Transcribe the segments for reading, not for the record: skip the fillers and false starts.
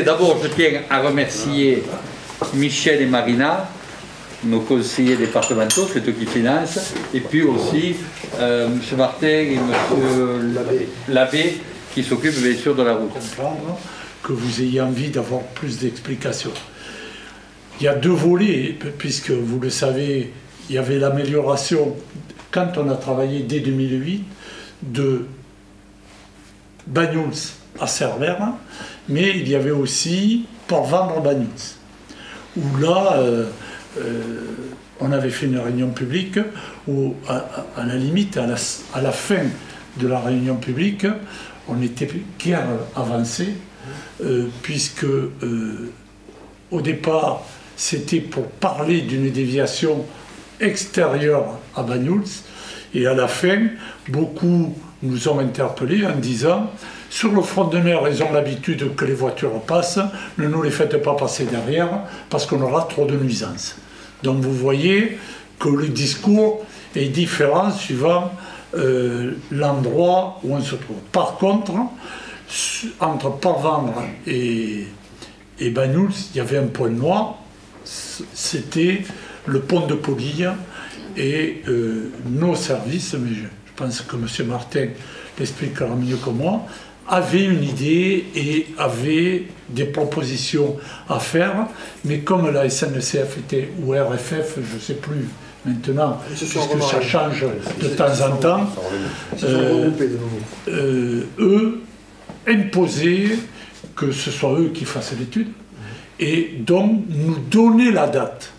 D'abord, je tiens à remercier Michel et Marina, nos conseillers départementaux, c'est eux qui financent, et puis aussi M. Martin et M. Labbé qui s'occupent bien sûr de la route. Que vous ayez envie d'avoir plus d'explications. Il y a deux volets, puisque vous le savez, il y avait l'amélioration, quand on a travaillé dès 2008, de Banyuls à Cerbère, mais il y avait aussi Port-Vendres-Banyuls, où là, on avait fait une réunion publique, où à la limite, à la fin de la réunion publique, on était guère avancé, puisque au départ, c'était pour parler d'une déviation extérieure à Banyuls, et à la fin, beaucoup nous ont interpellés en disant « Sur le front de mer, ils ont l'habitude que les voitures passent, ne nous les faites pas passer derrière, parce qu'on aura trop de nuisances. » Donc vous voyez que le discours est différent suivant l'endroit où on se trouve. Par contre, entre Port-Vendres et Banyuls, il y avait un point noir, c'était le pont de Polille, et nos services, mais je pense que M. Martin l'expliquera mieux que moi, avaient une idée et avaient des propositions à faire, mais comme la SNCF était, ou RFF, je ne sais plus maintenant, puisque ça change de temps en temps, eux imposaient que ce soit eux qui fassent l'étude, et donc nous donner la date.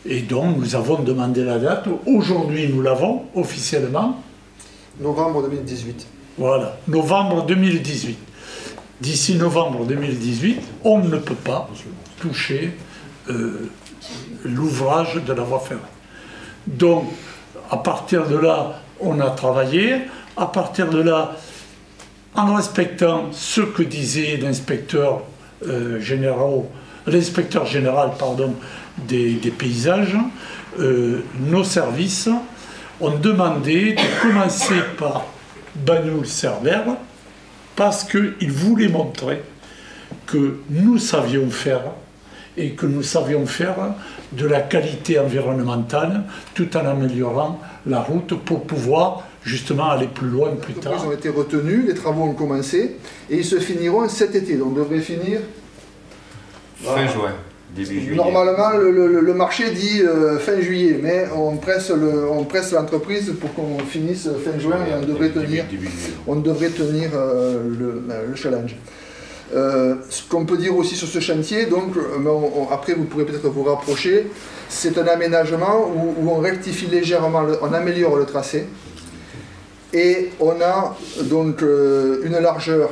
Et donc nous avons demandé la date. Aujourd'hui nous l'avons officiellement. Novembre 2018. Voilà, novembre 2018. D'ici novembre 2018, on ne peut pas toucher l'ouvrage de la voie ferrée. Donc à partir de là, on a travaillé. À partir de là, en respectant ce que disait l'inspecteur général des paysages, nos services ont demandé de commencer par Banyuls-Cerbère parce qu'ils voulaient montrer que nous savions faire et que nous savions faire de la qualité environnementale tout en améliorant la route pour pouvoir justement aller plus loin plus tard. Ils ont été retenus, les travaux ont commencé et ils se finiront cet été, donc on devrait finir fin juin. Début juillet. Normalement, le marché dit fin juillet, mais on presse l'entreprise pour qu'on finisse fin juin et on devrait tenir le challenge. Ce qu'on peut dire aussi sur ce chantier, donc après vous pourrez peut-être vous rapprocher, c'est un aménagement où on rectifie légèrement, on améliore le tracé et on a donc une largeur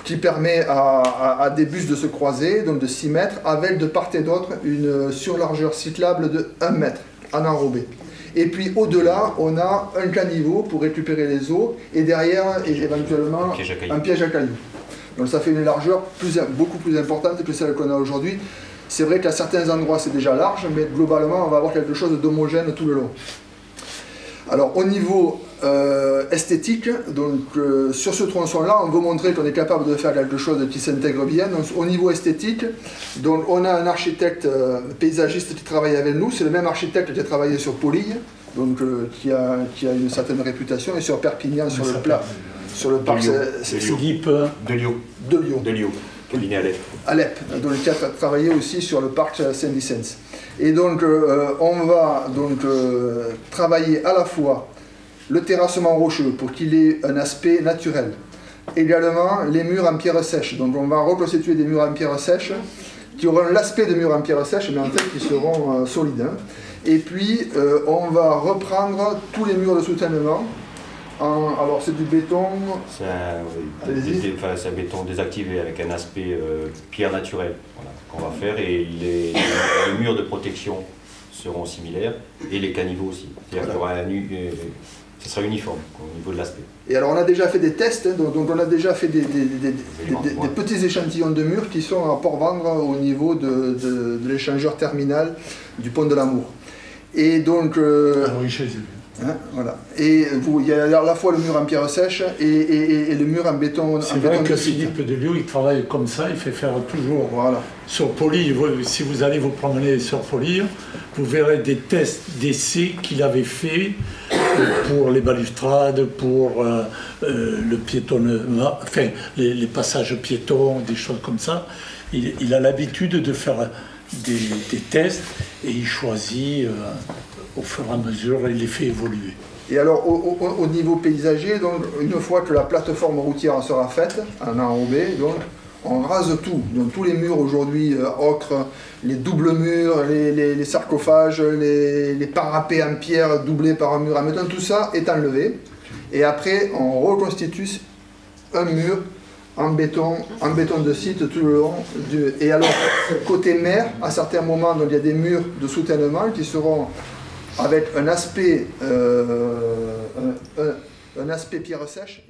qui permet à des bus de se croiser, donc de 6 mètres, avec de part et d'autre une surlargeur cyclable de 1 mètre en enrobé. Et puis au-delà, on a un caniveau pour récupérer les eaux, et derrière, éventuellement, un piège à cailloux. Donc ça fait une largeur beaucoup plus importante que celle qu'on a aujourd'hui. C'est vrai qu'à certains endroits c'est déjà large, mais globalement on va avoir quelque chose d'homogène tout le long. Alors au niveau esthétique, donc sur ce tronçon-là, on veut montrer qu'on est capable de faire quelque chose qui s'intègre bien. Donc, au niveau esthétique, donc, on a un architecte paysagiste qui travaille avec nous, c'est le même architecte qui a travaillé sur Polille, donc qui a une certaine réputation, et sur Perpignan, sur le plat, sur le parc Philippe de Lyon. Alep, donc qui a travaillé aussi sur le parc Saint-Vicence. Et donc on va donc travailler à la fois le terrassement rocheux pour qu'il ait un aspect naturel. Également les murs en pierre sèche. Donc on va reconstituer des murs en pierre sèche qui auront l'aspect de murs en pierre sèche, mais en fait qui seront solides. Hein. Et puis on va reprendre tous les murs de soutènement. Alors c'est du béton. C'est un béton désactivé avec un aspect pierre naturelle qu'on va faire, et les murs de protection seront similaires et les caniveaux aussi. C'est-à-dire qu'il y aura ce sera uniforme au niveau de l'aspect. Et alors on a déjà fait des tests, hein, donc on a déjà fait des petits échantillons de murs qui sont à Port-Vendres au niveau de l'échangeur terminal du pont de l'Amour. Et donc Hein, voilà. Et il y a à la fois le mur en pierre sèche et le mur en béton. C'est vrai que Philippe Delioux, il travaille comme ça, il fait faire toujours sur Poly. Si vous allez vous promener sur Poly, vous verrez des tests d'essai qu'il avait fait pour les balustrades, pour le piétonnement, enfin les passages piétons, des choses comme ça. Il a l'habitude de faire des tests et il choisit au fur et à mesure, il les fait évoluer. Et alors au niveau paysager, donc, une fois que la plateforme routière sera faite, en enrobé, donc on rase tout. Donc tous les murs aujourd'hui, ocre, les doubles murs, les sarcophages, les parapets en pierre doublés par un mur en béton, tout ça est enlevé. Et après, on reconstitue un mur en béton de site tout le long. Et alors, côté mer, à certains moments, donc, il y a des murs de soutènement qui seront avec un aspect pierre sèche.